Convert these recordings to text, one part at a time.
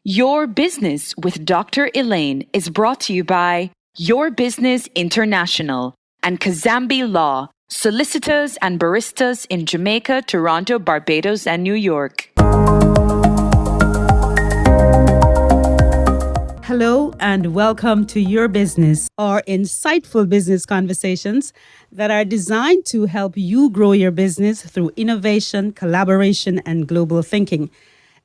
Your Business with Dr. Elaine is brought to you by Your Business International and Kazambi Law, solicitors and baristas in Jamaica, Toronto, Barbados, and New York. Hello and welcome to Your Business, our insightful business conversations that are designed to help you grow your business through innovation, collaboration, and global thinking.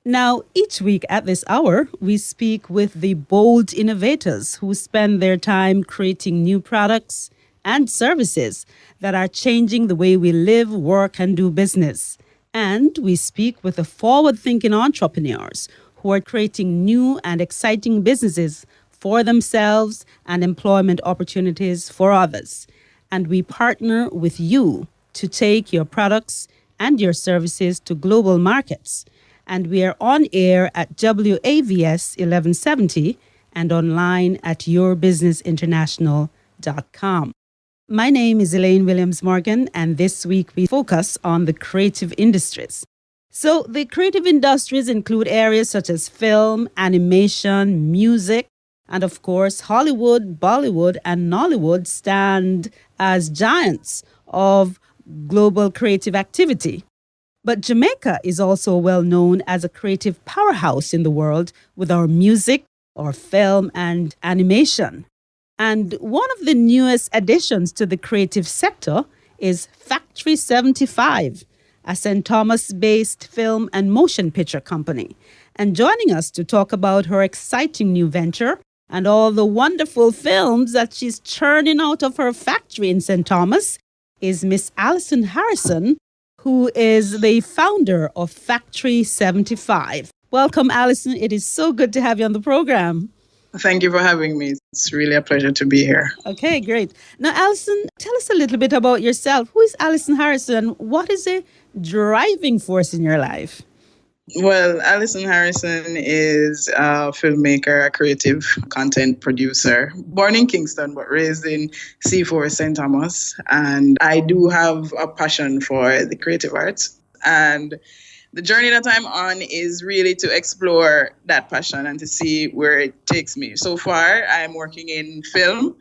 Now, each week at this hour, we speak with the bold innovators who spend their time creating new products and services that are changing the way we live, work, and do business. And we speak with the forward-thinking entrepreneurs who are creating new and exciting businesses for themselves and employment opportunities for others. And we partner with you to take your products and your services to global markets. And we are on air at WAVS 1170 and online at YourBusinessInternational.com. My name is Elaine Williams-Morgan, and this week we focus on the creative industries. So the creative industries include areas such as film, animation, music, and of course, Hollywood, Bollywood, and Nollywood stand as giants of global creative activity. But Jamaica is also well known as a creative powerhouse in the world with our music, our film, and animation. And one of the newest additions to the creative sector is Factory 75, a St. Thomas-based film and motion picture company. And joining us to talk about her exciting new venture and all the wonderful films that she's churning out of her factory in St. Thomas is Miss Allison Harrison, who is the founder of Factory 75. Welcome, Alison. It is so good to have you on the program. Thank you for having me. It's really a pleasure to be here. Okay, great. Now, Alison, tell us a little bit about yourself. Who is Alison Harrison? What is the driving force in your life? Well, Alison Harrison is a filmmaker, a creative content producer, born in Kingston but raised in C4 St. Thomas. And I do have a passion for the creative arts. And the journey that I'm on is really to explore that passion and to see where it takes me. So far, I'm working in film,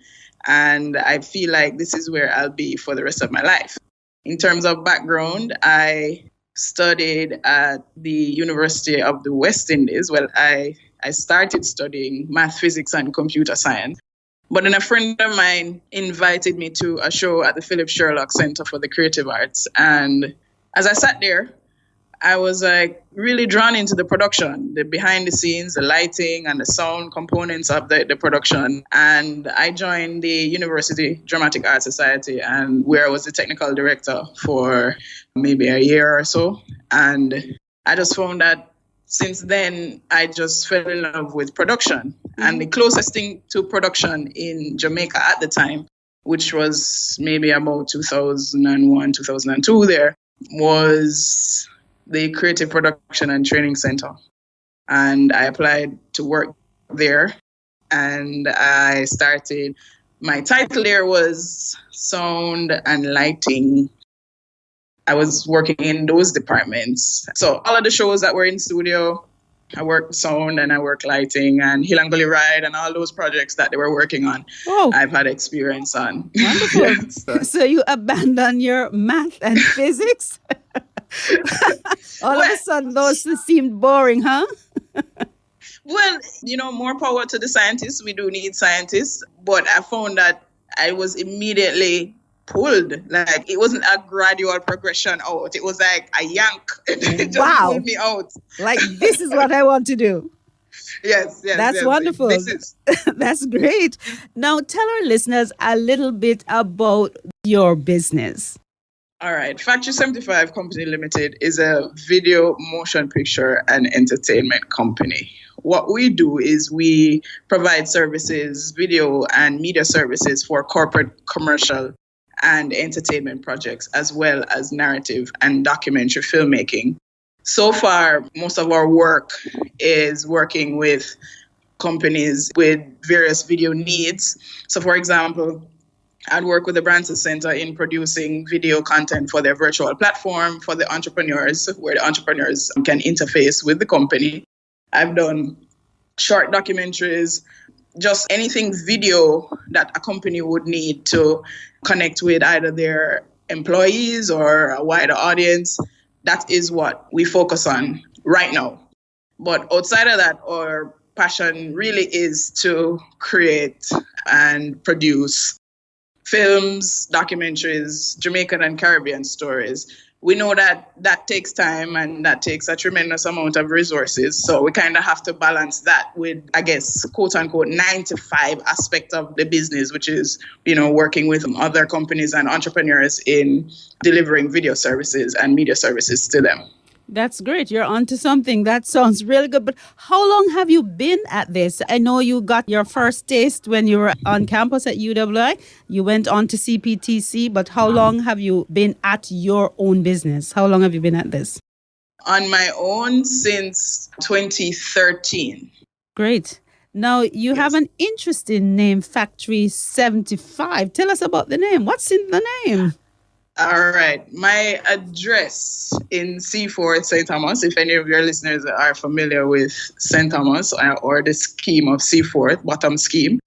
and I feel like this is where I'll be for the rest of my life. In terms of background, I studied at the University of the West Indies. Well, I started studying math, physics, and computer science. But then a friend of mine invited me to a show at the Philip Sherlock Center for the Creative Arts. And as I sat there, I was really drawn into the production, the behind the scenes, the lighting and the sound components of the production. And I joined the University Dramatic Arts Society, and where I was the technical director for maybe a year or so. And I just found that since then, I just fell in love with production. And the closest thing to production in Jamaica at the time, which was maybe about 2001, 2002 there, was the Creative Production and Training Center. And I applied to work there, and I started, my title there was Sound and Lighting. I was working in those departments. So all of the shows that were in studio, I worked sound and I worked lighting, and Hill and Gully Ride and all those projects that they were working on. Oh, I've had experience on. Wonderful. Yes. So you abandoned your math and physics? All of a sudden, those seemed boring, huh? Well, more power to the scientists. We do need scientists. But I found that I was immediately pulled. Like, it wasn't a gradual progression out. It was like a yank. It just pulled me out. Like, this is what I want to do. Yes. That's wonderful. That's great. Now, tell our listeners a little bit about your business. All right. Factory 75 Company Limited is a video, motion picture, and entertainment company. What we do is we provide services, video and media services for corporate, commercial, and entertainment projects, as well as narrative and documentary filmmaking. So far, most of our work is working with companies with various video needs. So, for example, I'd work with the Branson Centre in producing video content for their virtual platform for the entrepreneurs, where the entrepreneurs can interface with the company. I've done short documentaries, just anything video that a company would need to connect with either their employees or a wider audience. That is what we focus on right now. But outside of that, our passion really is to create and produce films, documentaries, Jamaican and Caribbean stories. We know that that takes time and that takes a tremendous amount of resources. So we kind of have to balance that with, I guess, quote unquote, 9 to 5 aspect of the business, which is, working with other companies and entrepreneurs in delivering video services and media services to them. That's great. You're onto something. That sounds really good. But how long have you been at this? I know you got your first taste when you were on campus at UWI. You went on to CPTC, but how long have you been at your own business? How long have you been at this? On my own since 2013. Great. Now, you have an interesting name, Factory 75. Tell us about the name. What's in the name? All right. My address in Seaforth, St. Thomas, if any of your listeners are familiar with St. Thomas or the scheme of Seaforth, bottom scheme,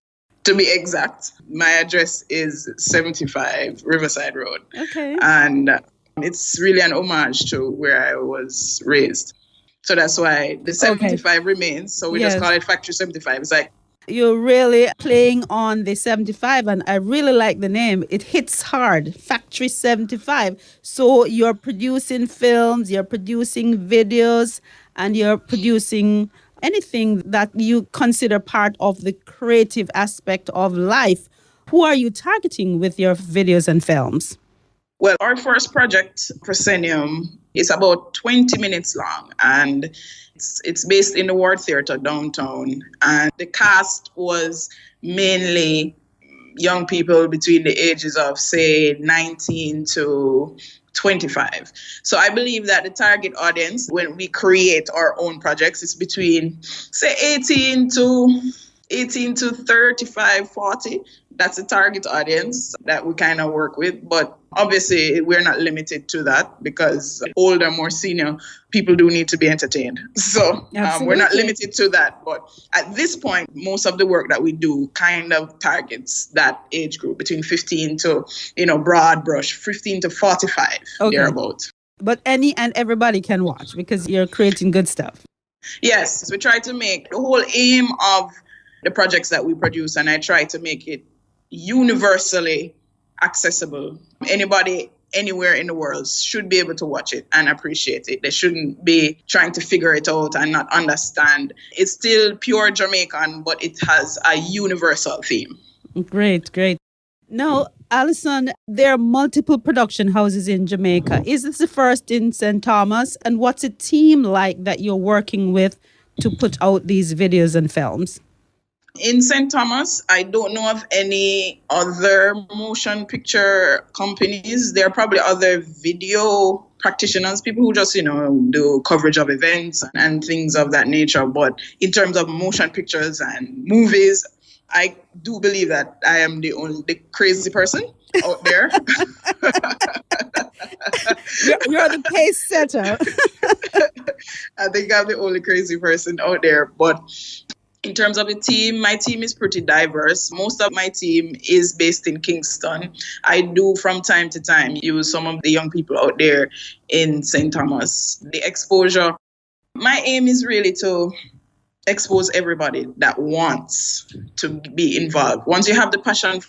to be exact, my address is 75 Riverside Road. Okay. And it's really an homage to where I was raised. So that's why the 75 remains. So we just call it Factory 75. It's like, you're really playing on the 75, and I really like the name. It hits hard, Factory 75. So you're producing films, you're producing videos, and you're producing anything that you consider part of the creative aspect of life. Who are you targeting with your videos and films? Well, our first project, Proscenium, is about 20 minutes long, and it's based in the Ward Theatre downtown. And the cast was mainly young people between the ages of, say, 19 to 25. So I believe that the target audience, when we create our own projects, is between, say, 18 to 35, 40. That's the target audience that we kind of work with. But obviously, we're not limited to that because older, more senior people do need to be entertained. So we're not limited to that. But at this point, most of the work that we do kind of targets that age group between 15 to, broad brush, 15 to 45, thereabout. But any and everybody can watch because you're creating good stuff. Yes, we try to make the whole aim of the projects that we produce, and I try to make it universally accessible. Anybody anywhere in the world should be able to watch it and appreciate it. They shouldn't be trying to figure it out and not understand. It's still pure Jamaican, but it has a universal theme. Great. Now, Alison, there are multiple production houses in Jamaica. Is this the first in St. Thomas? And what's a team like that you're working with to put out these videos and films? In St. Thomas, I don't know of any other motion picture companies. There are probably other video practitioners, people who just, do coverage of events and things of that nature. But in terms of motion pictures and movies, I do believe that I am the crazy person out there. You're the pace setter. I think I'm the only crazy person out there. But in terms of the team, my team is pretty diverse. Most of my team is based in Kingston. I do from time to time use some of the young people out there in St. Thomas. The exposure, my aim is really to expose everybody that wants to be involved. Once you have the passion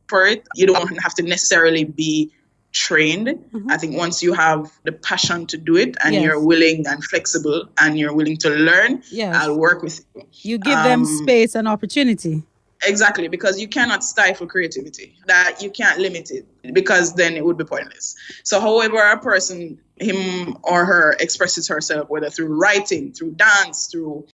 for it, you don't have to necessarily be trained. Mm-hmm. I think once you have the passion to do it and you're willing and flexible and you're willing to learn, I'll work with you. You give them space and opportunity. Exactly, because you cannot stifle creativity. That you can't limit it because then it would be pointless. So however a person, him or her, expresses herself, whether through writing, through dance, through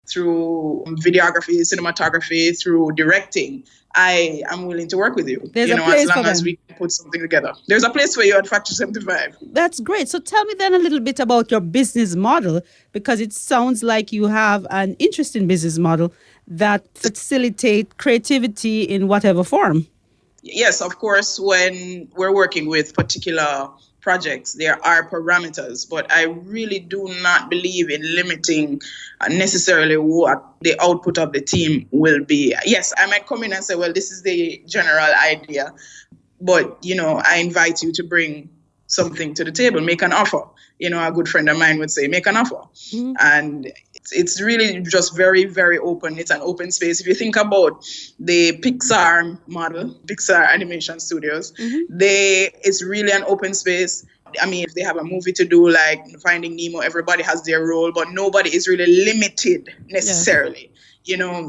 videography, cinematography, through directing, I am willing to work with you. There's a place as long as we put something together. There's a place for you at Factory 75. That's great. So tell me then a little bit about your business model, because it sounds like you have an interesting business model that facilitates creativity in whatever form. Yes, of course, when we're working with particular projects. There are parameters, but I really do not believe in limiting necessarily what the output of the team will be. Yes, I might come in and say, well, this is the general idea, but, I invite you to bring something to the table, make an offer. A good friend of mine would say, make an offer. Mm-hmm. And it's really just very, very open. It's an open space. If you think about the Pixar model, Pixar Animation Studios, mm-hmm. It's really an open space. I mean, if they have a movie to do like Finding Nemo, everybody has their role, but nobody is really limited necessarily. Yeah.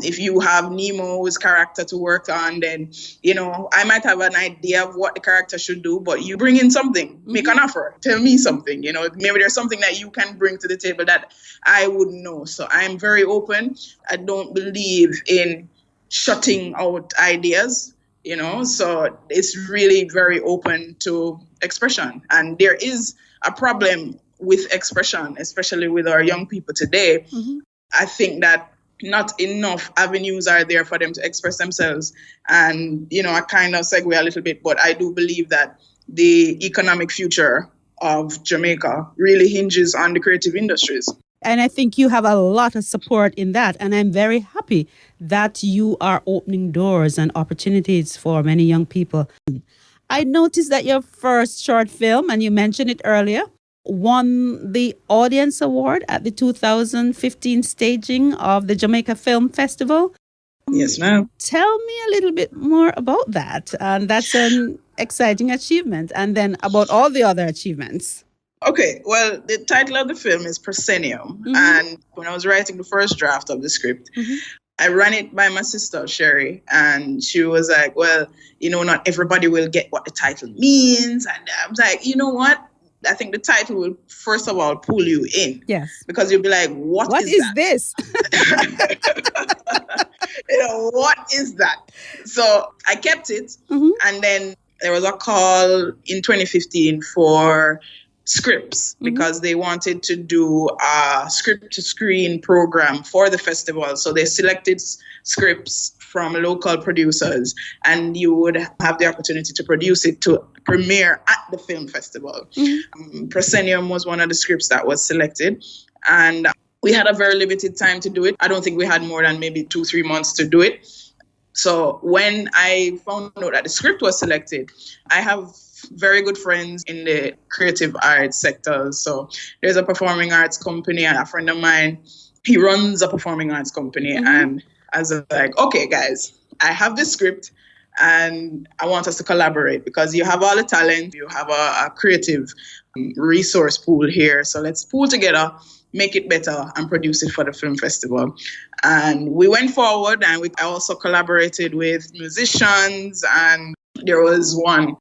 If you have Nemo's character to work on, then, I might have an idea of what the character should do, but you bring in something, mm-hmm. make an offer, tell me something, maybe there's something that you can bring to the table that I wouldn't know. So I'm very open. I don't believe in shutting out ideas, so it's really very open to expression. And there is a problem with expression, especially with our young people today. Mm-hmm. I think that not enough avenues are there for them to express themselves. And, I kind of segue a little bit, but I do believe that the economic future of Jamaica really hinges on the creative industries. And I think you have a lot of support in that. And I'm very happy that you are opening doors and opportunities for many young people. I noticed that your first short film, and you mentioned it earlier, won the Audience Award at the 2015 staging of the Jamaica Film Festival. Yes, ma'am. Tell me a little bit more about that. And that's an exciting achievement. And then about all the other achievements. Okay, well, the title of the film is Proscenium. Mm-hmm. And when I was writing the first draft of the script, mm-hmm. I ran it by my sister, Sherry, and she was like, well, not everybody will get what the title means. And I was like, you know what? I think the title will, first of all, pull you in. Yes. Because you'll be like, what is this? What is that? So I kept it. Mm-hmm. And then there was a call in 2015 for scripts, mm-hmm. because they wanted to do a script to screen program for the festival. So they selected scripts from local producers, and you would have the opportunity to produce it to premiere at the film festival. Mm-hmm. Proscenium was one of the scripts that was selected, and we had a very limited time to do it. I don't think we had more than maybe 2-3 months to do it. So when I found out that the script was selected, I have very good friends in the creative arts sector. So there's a performing arts company, and a friend of mine, he runs a performing arts company. Mm-hmm. And I was like, okay, guys, I have this script and I want us to collaborate because you have all the talent, you have a creative resource pool here. So let's pool together, make it better, and produce it for the film festival. And we went forward, and I also collaborated with musicians. And there was one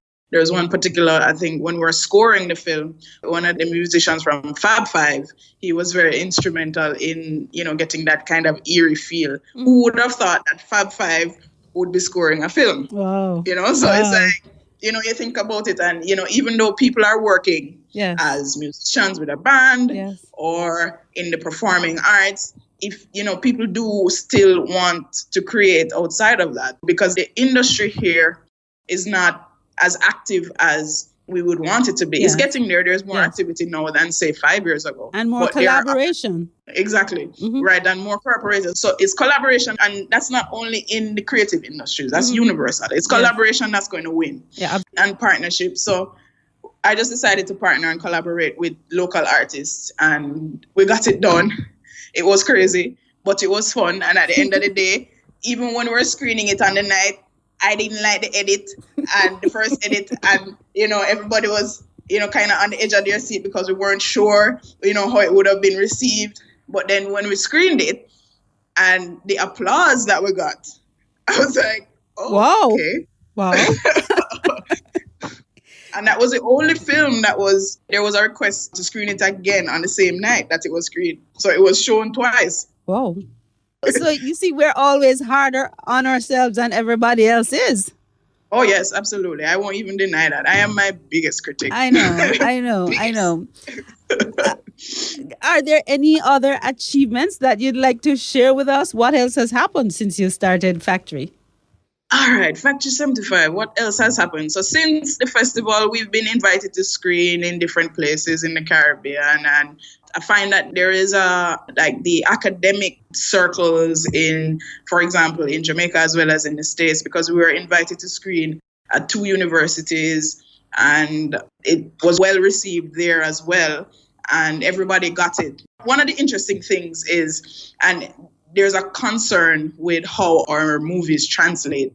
particular, I think, when we were scoring the film, one of the musicians from Fab Five, he was very instrumental in, getting that kind of eerie feel. Mm-hmm. Who would have thought that Fab Five would be scoring a film? Wow. So wow. It's like, you think about it, and, even though people are working yes. as musicians with a band yes. or in the performing arts, if, people do still want to create outside of that, because the industry here is not as active as we would want it to be. Yes. It's getting there. There's more yes. activity now than, say, 5 years ago. And more collaboration. Exactly. Mm-hmm. Right. And more cooperation. So it's collaboration. And that's not only in the creative industries. That's mm-hmm. universal. It's collaboration yes. that's going to win. Yeah. And partnership. So I just decided to partner and collaborate with local artists. And we got it done. It was crazy, but it was fun. And at the end of the day, even when we were screening it on the night, I didn't like the edit and the first edit, and everybody was kind of on the edge of their seat because we weren't sure how it would have been received. But then when we screened it and the applause that we got, I was like, oh, wow. Okay. Wow. And that was the only film there was a request to screen it again on the same night that it was screened. So it was shown twice. Wow. So you see, we're always harder on ourselves than everybody else is. Oh, yes, absolutely. I won't even deny that. I am my biggest critic. I know. Are there any other achievements that you'd like to share with us? What else has happened since you started Factory? All right, Factory 75. What else has happened? So since the festival, we've been invited to screen in different places in the Caribbean, and I find that there is the academic circles in, for example, in Jamaica as well as in the States, because we were invited to screen at 2 universities, and it was well received there as well, and everybody got it. One of the interesting things is, and there's a concern with how our movies translate.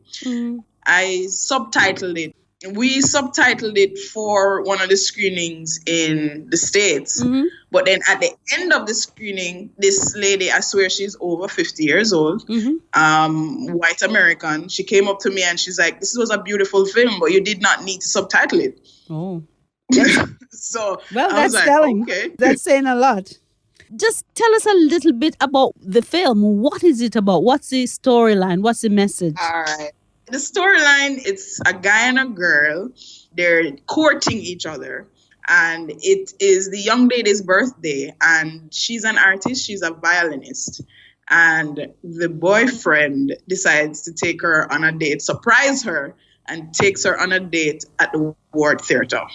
I subtitled it. We subtitled it for one of the screenings in the States. But then at the end of the screening, this lady, I swear she's over 50 years old, white American, she came up to me and she's like, "This was a beautiful film, but you did not need to subtitle it." Oh. So well, I was that's like, telling. okay. That's saying a lot. Just tell us a little bit about the film. What is it about? What's the storyline? What's the message? All right. The storyline, it's a guy and a girl. They're courting each other. And it is the young lady's birthday. And she's an artist. She's a violinist. And the boyfriend decides to take her on a date, surprise her, and takes her on a date at the Ward Theatre.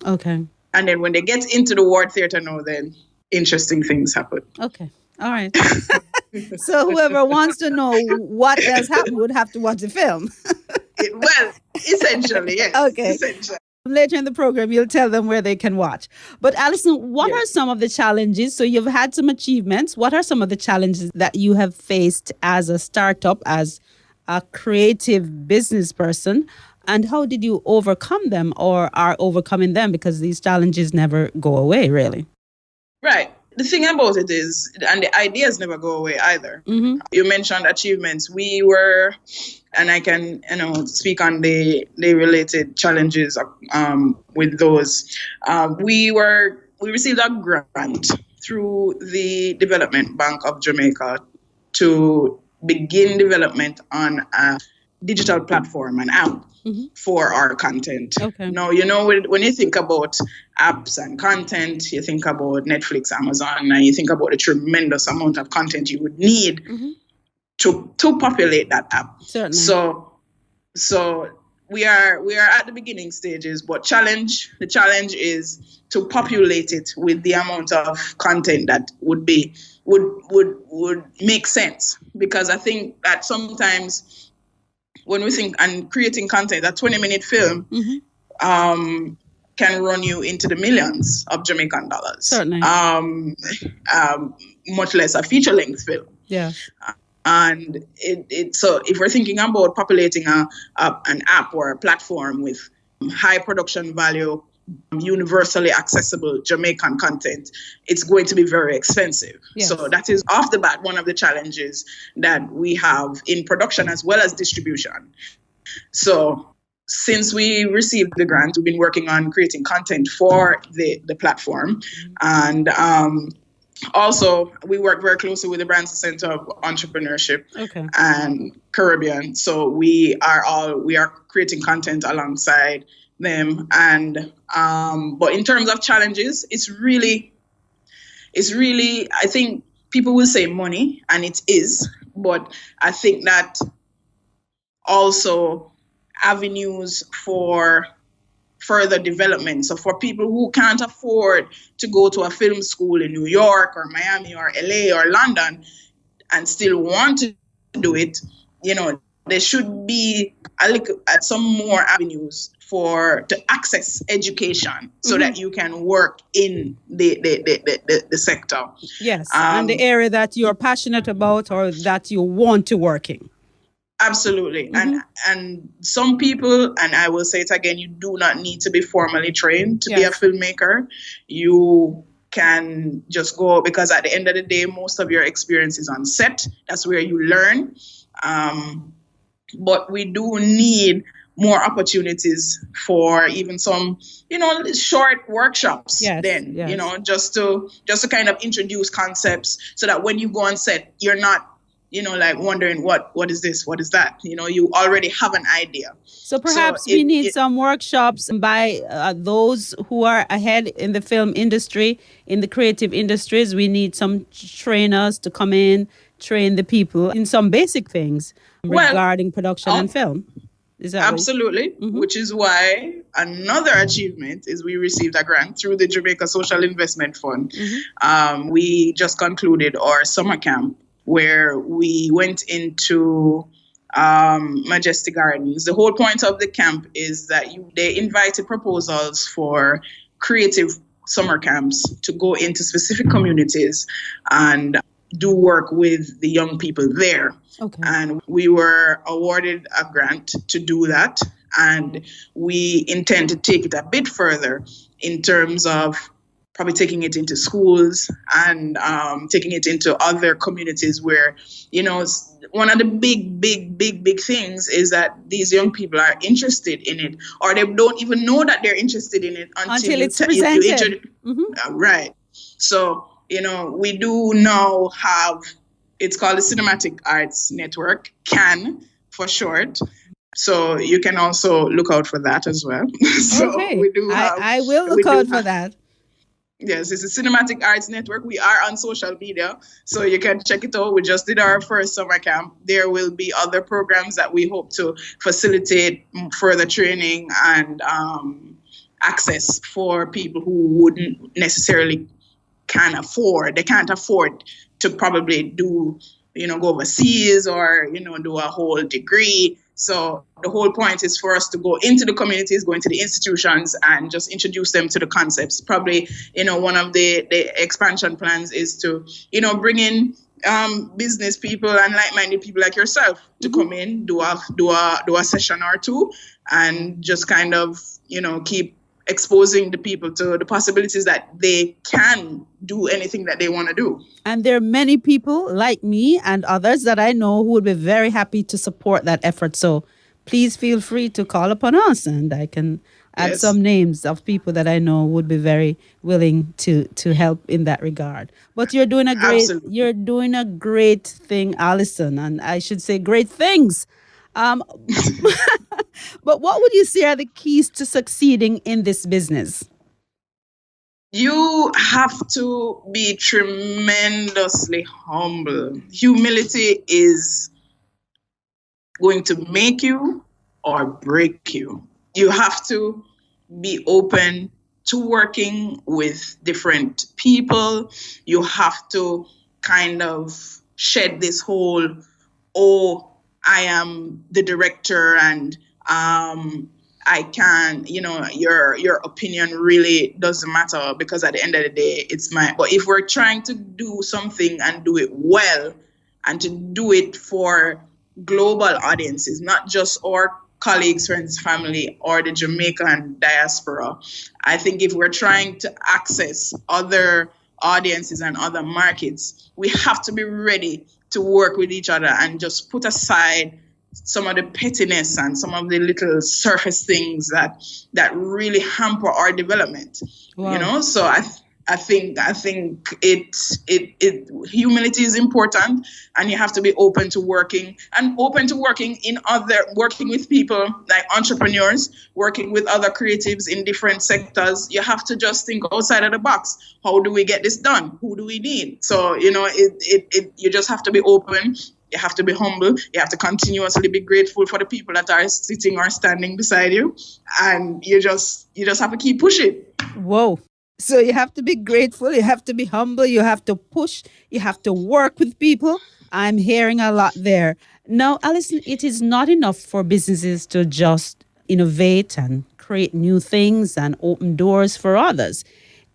Okay. And then when they get into the Ward Theatre now, then interesting things happen. Okay. All right. So whoever wants to know what else happened would have to watch the film. Well, essentially, yes. Okay. Essentially. Later in the program, you'll tell them where they can watch. But Alison, what are some of the challenges? So you've had some achievements. What are some of the challenges that you have faced as a startup, as a creative business person? And how did you overcome them, or are overcoming them? Because these challenges never go away, really. Right. The thing about it is, and the ideas never go away either. You mentioned achievements. We were, and I can, speak on the related challenges with those. We received a grant through the Development Bank of Jamaica to begin development on a digital platform, an app for our content. Okay. Now, when you think about apps and content, you think about Netflix, Amazon, and you think about the tremendous amount of content you would need to populate that app. Certainly. So we are at the beginning stages, but the challenge is to populate it with the amount of content that would make sense. Because I think that sometimes when we think and creating content, a 20-minute film can run you into the millions of Jamaican dollars. Certainly. Much less a feature-length film. Yeah. And so if we're thinking about populating an app or a platform with high production value, universally accessible Jamaican content, it's going to be very expensive. Yes. So that is off the bat one of the challenges that we have in production as well as distribution. So since we received the grant, we've been working on creating content for the platform. And also, we work very closely with the Branson Centre of Entrepreneurship and Caribbean. So we are creating content alongside them. And but in terms of challenges, it's really, I think people will say money, and it is, but I think that also avenues for further development. So for people who can't afford to go to a film school in New York or Miami or LA or London and still want to do it, there should be some more avenues to access education so that you can work in the sector. Yes, and the area that you're passionate about or that you want to work in. Absolutely. And some people, and I will say it again, you do not need to be formally trained to be a filmmaker. You can just go, because at the end of the day, most of your experience is on set. That's where you learn. But we do need more opportunities for even some, short workshops just to kind of introduce concepts so that when you go on set, you're not, wondering what is this, what is that? You already have an idea. So perhaps we need some workshops by those who are ahead in the film industry, in the creative industries. We need some trainers to come in, train the people in some basic things regarding production and film. Is that absolutely, which is why another achievement is we received a grant through the Jamaica Social Investment Fund. We just concluded our summer camp where we went into Majestic Gardens. The whole point of the camp is that they invited proposals for creative summer camps to go into specific communities and do work with the young people there. Okay. And we were awarded a grant to do that. And we intend to take it a bit further in terms of probably taking it into schools and taking it into other communities where, one of the big things is that these young people are interested in it, or they don't even know that they're interested in it until it's presented. Right. So, we do now have, it's called the Cinematic Arts Network, CAN for short. So you can also look out for that as well. So okay. we do have, I will look out for that. Yes, it's a Cinematic Arts Network. We are on social media, so you can check it out. We just did our first summer camp. There will be other programs that we hope to facilitate further training and access for people who wouldn't necessarily can't afford to probably do, go overseas or, do a whole degree. So the whole point is for us to go into the communities, go into the institutions and just introduce them to the concepts. Probably, one of the expansion plans is to, bring in business people and like-minded people like yourself to come in, do a session or two and just kind of, keep exposing the people to the possibilities that they can do anything that they want to do. And there are many people like me and others that I know who would be very happy to support that effort. So please feel free to call upon us and I can add some names of people that I know would be very willing to help in that regard. But you're doing a great thing, Allison, and I should say great things. But what would you say are the keys to succeeding in this business? You have to be tremendously humble. Humility is going to make you or break you. You have to be open to working with different people. You have to kind of shed this whole, I am the director and I can, your opinion really doesn't matter because at the end of the day, it's mine. But if we're trying to do something and do it well and to do it for global audiences, not just our colleagues, friends, family, or the Jamaican diaspora, I think if we're trying to access other audiences and other markets, we have to be ready to work with each other and just put aside some of the pettiness and some of the little surface things that really hamper our development. Wow. So I think humility is important, and you have to be open to working working with people like entrepreneurs, working with other creatives in different sectors. You have to just think outside of the box. How do we get this done? Who do we need? So, you just have to be open. You have to be humble. You have to continuously be grateful for the people that are sitting or standing beside you. And you just have to keep pushing. Whoa. So you have to be grateful. You have to be humble. You have to push. You have to work with people. I'm hearing a lot there. Now, Alison, it is not enough for businesses to just innovate and create new things and open doors for others.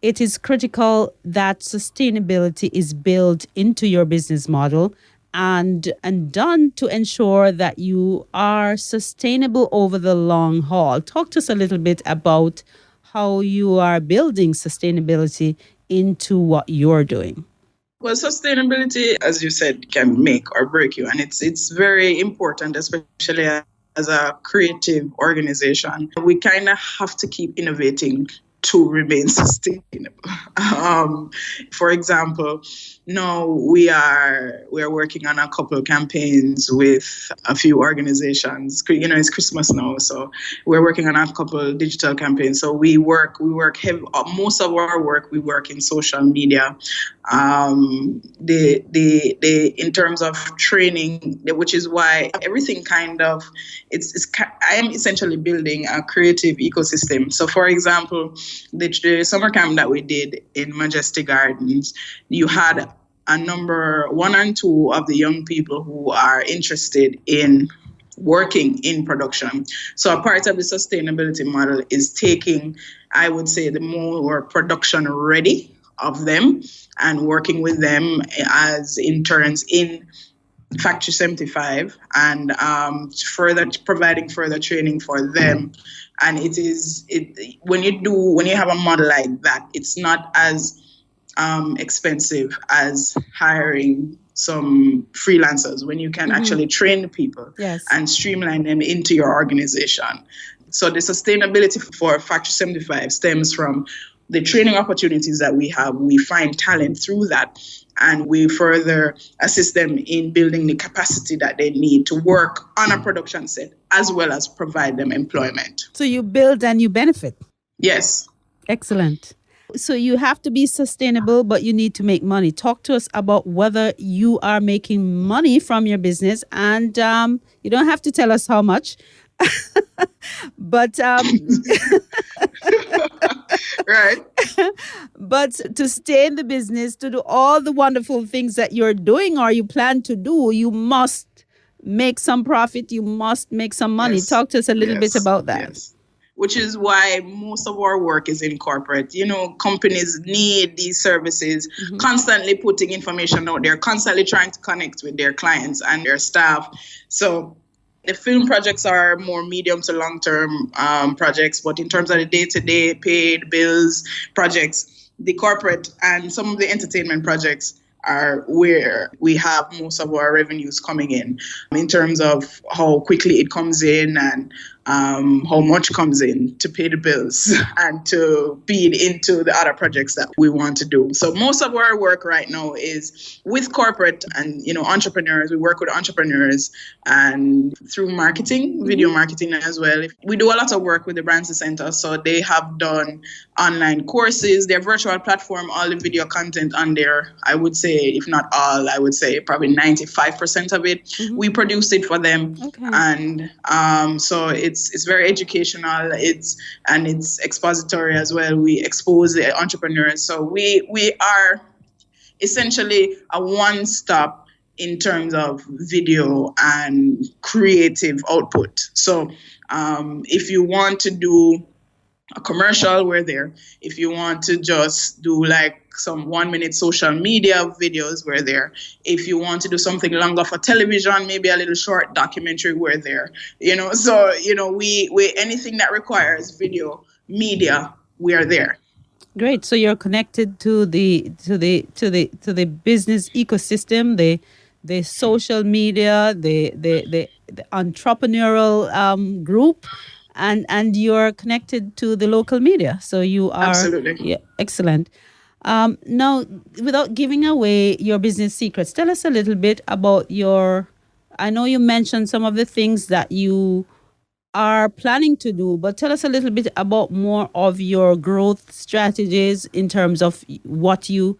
It is critical that sustainability is built into your business model and done to ensure that you are sustainable over the long haul. Talk to us a little bit about how you are building sustainability into what you're doing. Well, sustainability, as you said, can make or break you. And it's very important, especially as a creative organization. We kind of have to keep innovating to remain sustainable. For example, now we are working on a couple of campaigns with a few organizations. It's Christmas now, so we're working on a couple of digital campaigns. So we work heavy. Most of our work we work in social media, the in terms of training, which is why everything kind of I am essentially building a creative ecosystem. So, for example, the summer camp that we did in Majestic Gardens, you had a number 1 and 2 of the young people who are interested in working in production. So a part of the sustainability model is taking, I would say, the more production ready of them and working with them as interns in Factory 75 and further providing further training for them. And when you have a model like that, it's not as expensive as hiring some freelancers when you can actually train people and streamline them into your organization. So the sustainability for Factory 75 stems from the training opportunities that we have. We find talent through that, and we further assist them in building the capacity that they need to work on a production set, as well as provide them employment. So you build and you benefit. Yes. Excellent. So you have to be sustainable, but you need to make money. Talk to us about whether you are making money from your business, and you don't have to tell us how much. But right. But to stay in the business, to do all the wonderful things that you're doing or you plan to do, you must make some profit. You must make some money. Yes. Talk to us a little bit about that. Yes. Which is why most of our work is in corporate. Companies need these services, constantly putting information out there, constantly trying to connect with their clients and their staff. So the film projects are more medium to long-term projects, but in terms of the day-to-day paid bills projects, the corporate and some of the entertainment projects are where we have most of our revenues coming in terms of how quickly it comes in and how much comes in to pay the bills and to feed into the other projects that we want to do. So most of our work right now is with corporate and, entrepreneurs. We work with entrepreneurs and through marketing, video marketing as well. We do a lot of work with the Branson Centre. So they have done online courses, their virtual platform, all the video content on there. I would say, if not all, I would say probably 95% of it. We produce it for them. Okay. And so it's very educational. It's expository as well. We expose the entrepreneurs. So we are essentially a one-stop in terms of video and creative output. So if you want to do a commercial, we're there. If you want to just do like some 1-minute social media videos, we're there. If you want to do something longer for television, maybe a little short documentary, we're there. So we anything that requires video media, we are there. Great. So you're connected to the business ecosystem, the social media, the entrepreneurial group. And you're connected to the local media. So you are... Absolutely. Yeah, excellent. Now, without giving away your business secrets, tell us a little bit about I know you mentioned some of the things that you are planning to do, but tell us a little bit about more of your growth strategies in terms of what you're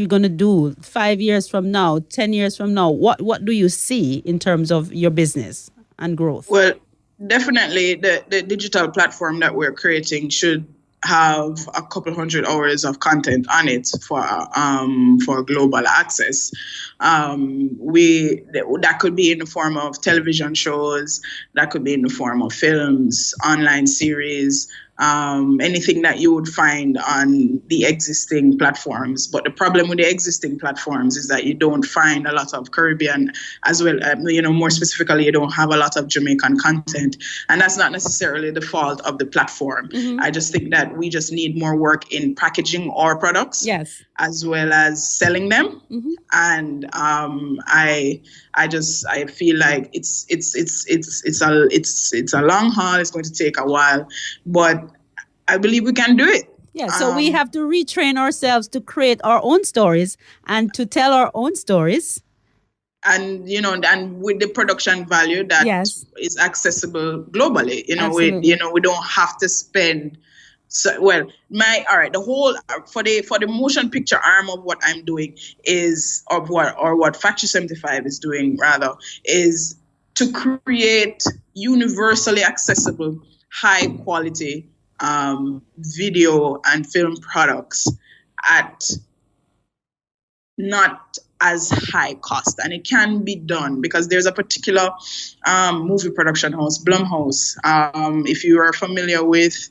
going to do 5 years from now, 10 years from now. What do you see in terms of your business and growth? Well, definitely, the digital platform that we're creating should have a couple hundred hours of content on it for global access. That could be in the form of television shows, that could be in the form of films, online series, anything that you would find on the existing platforms. But the problem with the existing platforms is that you don't find a lot of Caribbean as well. More specifically, you don't have a lot of Jamaican content. And that's not necessarily the fault of the platform. I just think that we just need more work in packaging our products, as well as selling them. And I feel like it's a long haul. It's going to take a while, but I believe we can do it. Yeah, so we have to retrain ourselves to create our own stories and to tell our own stories. And, and with the production value that is accessible globally, we don't have to spend So, well, the whole for the motion picture arm of what I'm doing is what Factory 75 is doing rather is to create universally accessible, high quality video and film products at not as high cost, and it can be done because there's a particular movie production house, Blumhouse. If you are familiar with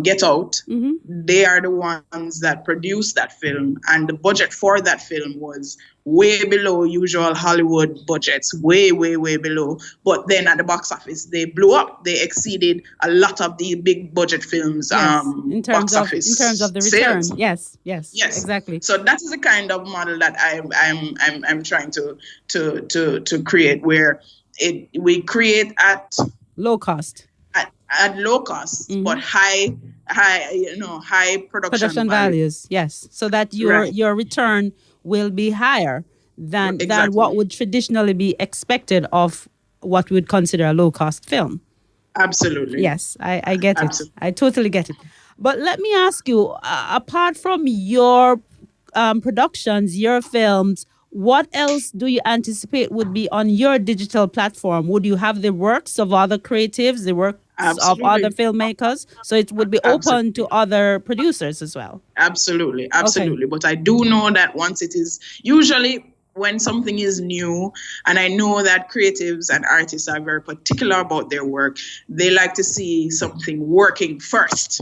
Get Out, they are the ones that produced that film, and the budget for that film was way below usual Hollywood budgets, way below. But then at the box office, they blew up. They exceeded a lot of the big budget films. Yes, in terms of the return. Sales. Yes, exactly. So that is the kind of model that I'm trying to create, where we create at low cost. At low cost, but high production values. Yes, so that your return will be higher than what would traditionally be expected of what we would consider a low cost film. Absolutely. Yes, I get it. I totally get it. But let me ask you, apart from your productions, your films, what else do you anticipate would be on your digital platform? Would you have the works of other creatives, the works of other filmmakers? So it would be open to other producers as well. Absolutely. Okay. But I do know that once it is, usually when something is new, and I know that creatives and artists are very particular about their work, they like to see something working first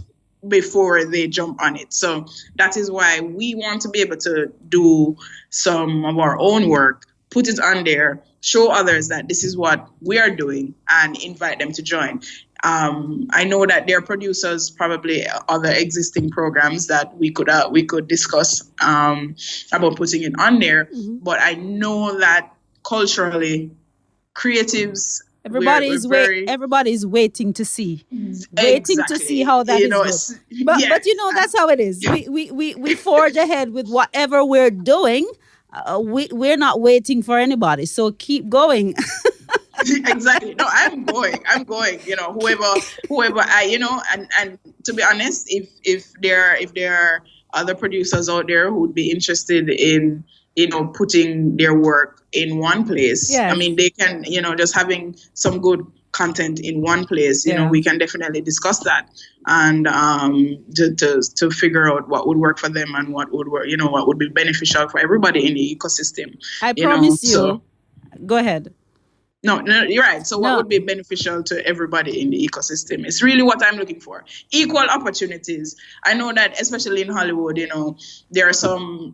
before they jump on it. So that is why we want to be able to do some of our own work, put it on there, show others that this is what we are doing, and invite them to join. I know that there are producers, probably other existing programs that we could discuss about putting it on there. But I know that culturally, creatives, everybody's waiting to see, to see how that is. But that's how it is. We forge ahead with whatever we're doing. We're not waiting for anybody. So keep going. Exactly. No, I'm going. Whoever and to be honest, if there are other producers out there who would be interested in putting their work in one place. Yes. I mean, they can, just having some good content in one place, we can definitely discuss that and to figure out what would work for them and what would work, what would be beneficial for everybody in the ecosystem. I promise you. So, go ahead. No, you're right. So what would be beneficial to everybody in the ecosystem? It's really what I'm looking for. Equal opportunities. I know that especially in Hollywood, there are some,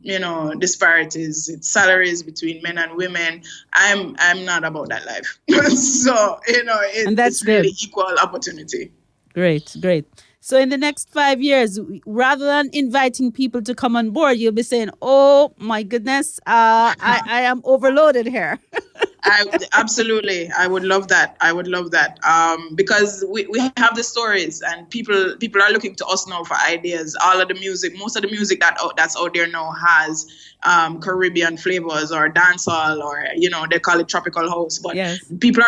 disparities in salaries between men and women. I'm not about that life. So, it's really equal opportunity. Great. So in the next 5 years, rather than inviting people to come on board, you'll be saying, oh my goodness, I am overloaded here. Absolutely. I would love that. Because we have the stories and people are looking to us now for ideas. Most of the music that's out there now has Caribbean flavors or dancehall or, they call it tropical house. But people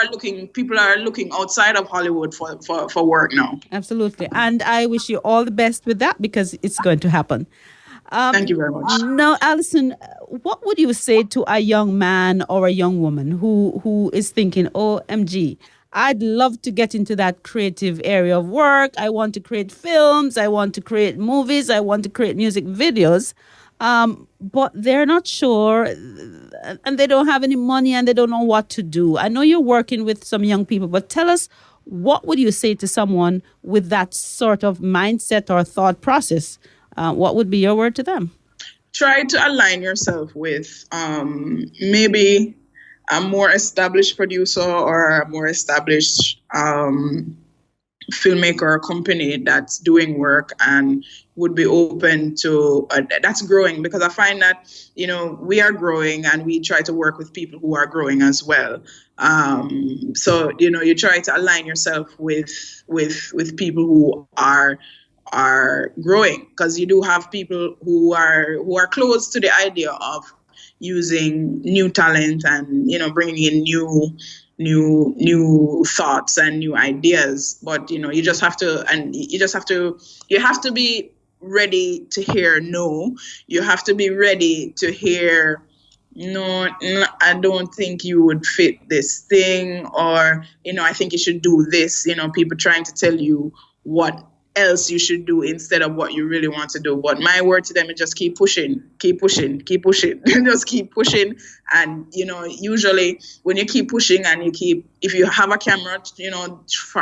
are looking outside of Hollywood for work now. Absolutely. And I wish you all the best with that because it's going to happen. Thank you very much. Now, Alison, what would you say to a young man or a young woman who is thinking, OMG, I'd love to get into that creative area of work. I want to create films. I want to create movies. I want to create music videos. But they're not sure and they don't have any money and they don't know what to do. I know you're working with some young people, but tell us, what would you say to someone with that sort of mindset or thought process? What would be your word to them? Try to align yourself with maybe a more established producer or a more established filmmaker or company that's doing work and would be open to that's growing, because I find that we are growing and we try to work with people who are growing as well. So you try to align yourself with people who are growing, because you do have people who are close to the idea of using new talent and bringing in new thoughts and new ideas. But you just have to, you have to be ready to hear no. You have to be ready to hear no, I don't think you would fit this thing, or I think you should do this. People trying to tell you what else you should do instead of what you really want to do. But my word to them is just keep pushing, keep pushing, keep pushing. Just keep pushing. And usually when you keep pushing and if you have a camera,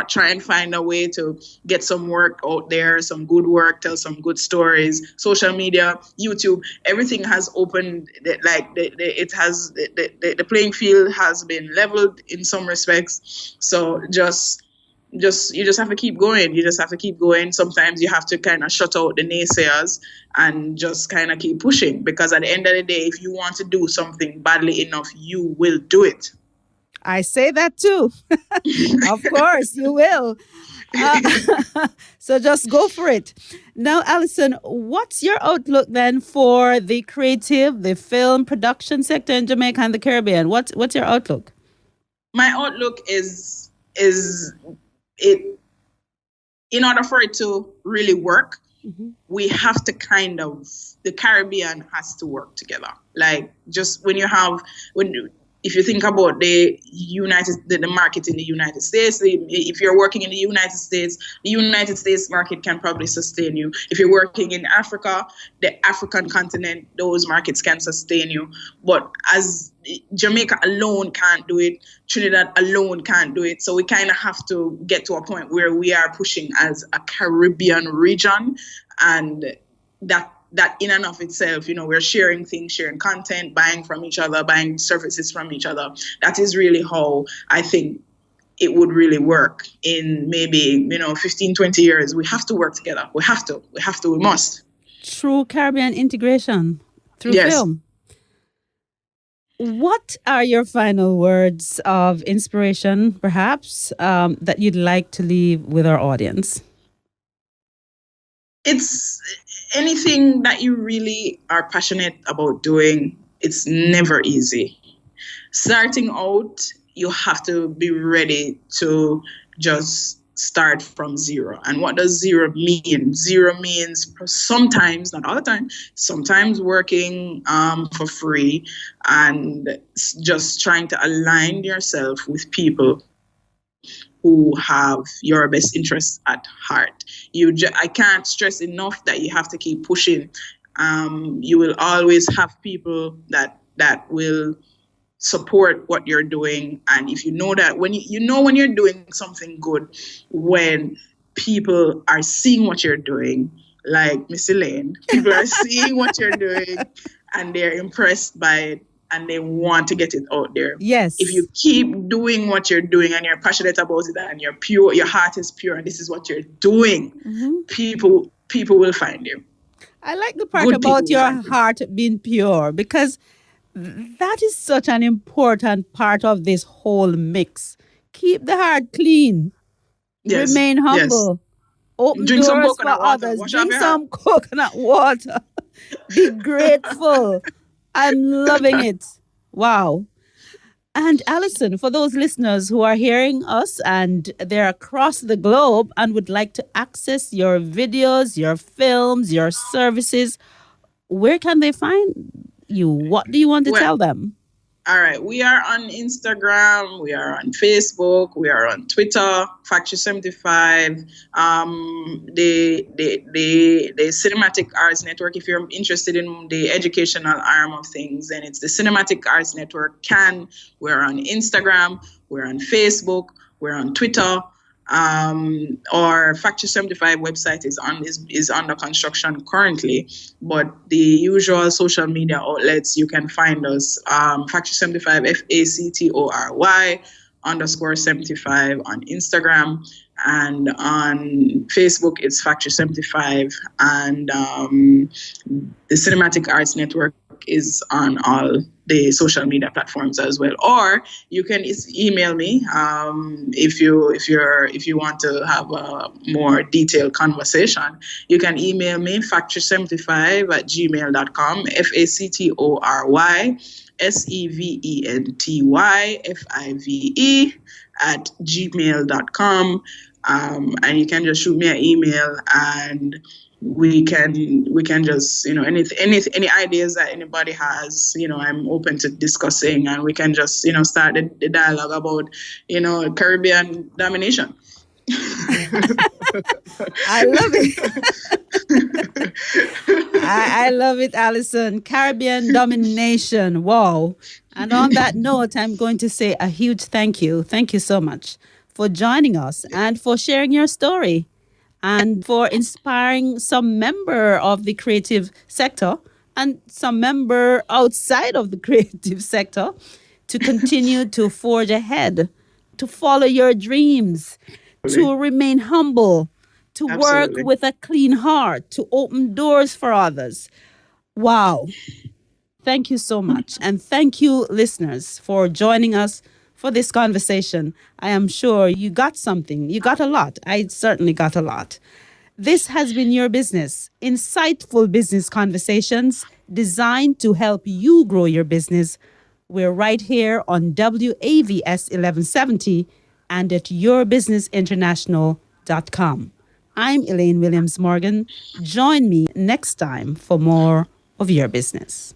try and find a way to get some work out there, some good work, tell some good stories. Social media, YouTube, everything has opened, like the playing field has been leveled in some respects. So you just have to keep going. You just have to keep going. Sometimes you have to kind of shut out the naysayers and just kind of keep pushing, because at the end of the day, if you want to do something badly enough, you will do it. I say that too. Of course, you will. So just go for it. Now, Alison, what's your outlook then for the creative, the film production sector in Jamaica and the Caribbean? What's your outlook? My outlook is it, in order for it to really work, we have to the Caribbean has to work together. Like, just if you think about the market in the United States, if you're working in the United States market can probably sustain you. If you're working in Africa, the African continent, those markets can sustain you. But as Jamaica alone can't do it, Trinidad alone can't do it. So we kind of have to get to a point where we are pushing as a Caribbean region, and that in and of itself, we're sharing things, sharing content, buying from each other, buying services from each other. That is really how I think it would really work in maybe, 15, 20 years. We have to work together. We must. True Caribbean integration through film. What are your final words of inspiration, perhaps, that you'd like to leave with our audience? It's anything that you really are passionate about doing. It's never easy. Starting out, you have to be ready to just start from zero. And what does zero mean? Zero means sometimes, not all the time, sometimes working for free and just trying to align yourself with people who have your best interests at heart. I can't stress enough that you have to keep pushing. You will always have people that will support what you're doing. And if you know that when you're doing something good, when people are seeing what you're doing, like Miss Elaine, people are seeing what you're doing and they're impressed by it, and they want to get it out there. Yes. If you keep doing what you're doing and you're passionate about it and you're pure, your heart is pure, and this is what you're doing, people will find you. I like the part about your heart being pure, because that is such an important part of this whole mix. Keep the heart clean. Yes. Remain humble. Yes. Open Drink doors some for coconut others. water. Drink some coconut water. Be grateful. I'm loving it. Wow. And Alison, for those listeners who are hearing us and they're across the globe and would like to access your videos, your films, your services, where can they find you? What do you want to tell them? All right. We are on Instagram. We are on Facebook. We are on Twitter. Factory 75. The Cinematic Arts Network. If you're interested in the educational arm of things, then it's the Cinematic Arts Network. We're on Instagram. We're on Facebook. We're on Twitter. Our Factory 75 website is under construction currently, but the usual social media outlets, you can find us, Factory 75, FACTORY _75 on Instagram, and on Facebook it's Factory 75, and the Cinematic Arts Network is on all the social media platforms as well. Or you can email me if you want to have a more detailed conversation. You can email me factory75@gmail.com, FACTORY seventyfive@gmail.com. And you can just shoot me an email, and we can just, any ideas that anybody has, I'm open to discussing, and we can just, start the dialogue about, Caribbean domination. I love it. I love it, Alison. Caribbean domination. Wow. And on that note, I'm going to say a huge thank you. Thank you so much for joining us and for sharing your story and for inspiring some member of the creative sector and some member outside of the creative sector to continue to forge ahead, to follow your dreams, to remain humble, to work with a clean heart, to open doors for others. Wow. Thank you so much. And thank you, listeners, for joining us for this conversation. I am sure you got something. You got a lot. I certainly got a lot. This has been Your Business, insightful business conversations designed to help you grow your business. We're right here on WAVS 1170 and at YourBusinessInternational.com. I'm Elaine Williams Morgan. Join me next time for more of Your Business.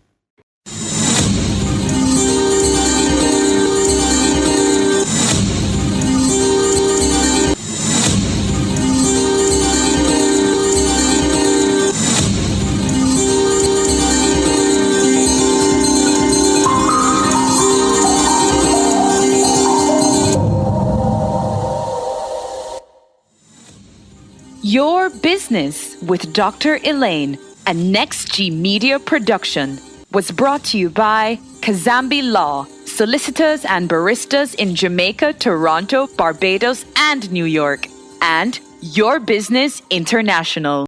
Your Business with Dr. Elaine, a Nex-G media production, was brought to you by Kazambi Law, solicitors and baristas in Jamaica, Toronto, Barbados, and New York, and Your Business International.